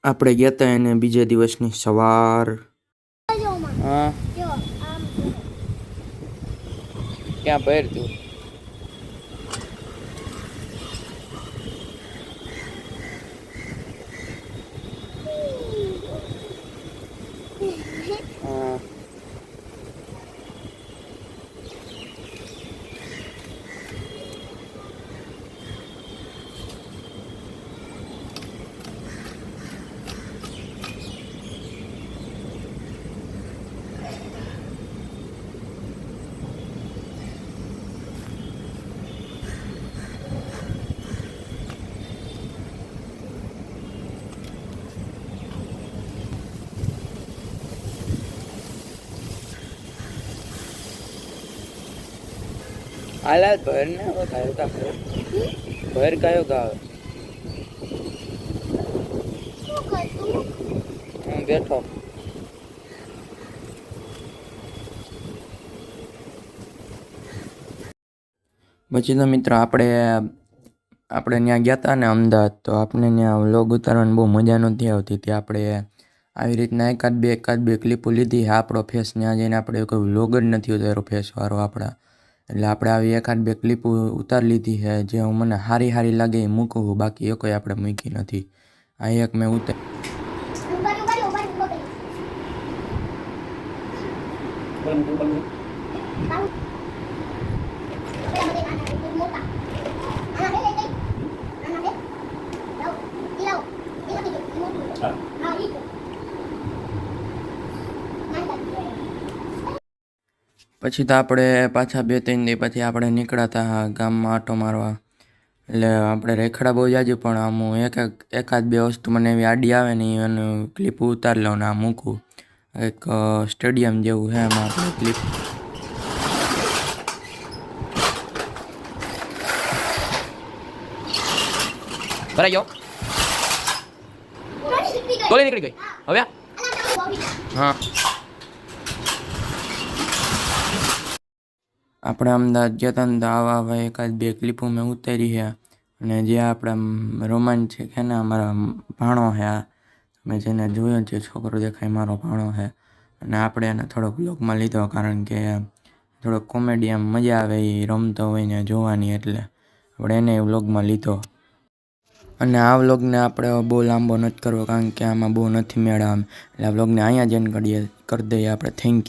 આપણે ગયા હતા એને બીજે દિવસની સવાર. હા ક્યાં પહેર તું? હા હાલ ભર ને હવે કયો કા ભર કયો કા હું બેઠો. પછી તો મિત્રો આપણે ત્યાં ગયા હતા ને અમદાવાદ, તો આપણે ત્યાં વ્લોગ ઉતારવાની બહુ મજા નહોતી આવતી. ત્યાં આપણે આવી રીતના એકાદ બે ક્લિપો લીધી. આપણો ફેસ ત્યાં જઈને આપણે કોઈ વ્લોગ જ નથી ઉતાર્યો ફેસવાળો આપણા. એટલે આપણે આવી એકાદ બે ક્લિપો ઉતારી લીધી છે, જે મને સારી લાગે એ મૂકવું, બાકી એ કોઈ આપણે મૂકી નથી. આ એક મેં ઉતારી. પછી તો આપણે પાછા 2-3 દી પછી આપણે નીકળ્યા ગામમાં આટો મારવા. એટલે આપણે રેખડા બહુ જાજુ, પણ આમ હું એકાદ બે વસ્તુ મને એવી આડી આવે ને એનું ક્લિપ ઉતારી લઉં ને આ મૂકું. એક સ્ટેડિયમ જેવું છે એમાં આપણે ક્લિપ. ભરાઈ ગયો, ટોલી નીકળી ગઈ હવે. હા આપણે અમદાવાદ ગયા હતા ને તો આવા એકાદ બે ક્લિપો મેં ઉતારી છે. અને જે આપણા રોમાંચક છે ને અમારા ભાણો છે, આ મેં જેને જોયો જે છોકરો દેખાય મારો ભાણો છે. અને આપણે એને થોડોક વ્લોગમાં લીધો, કારણ કે થોડોક કોમેડી આમ મજા આવે એ રમતો હોય ને જોવાની, એટલે આપણે એને વ્લોગમાં લીધો. અને આ વ્લોગને આપણે બહુ લાંબો નથી કરવો, કારણ કે આમાં બહુ નથી મેળા. એટલે આ વ્લોગને અહીંયા જ એન્ડ કરી દઈએ આપણે. Thank you.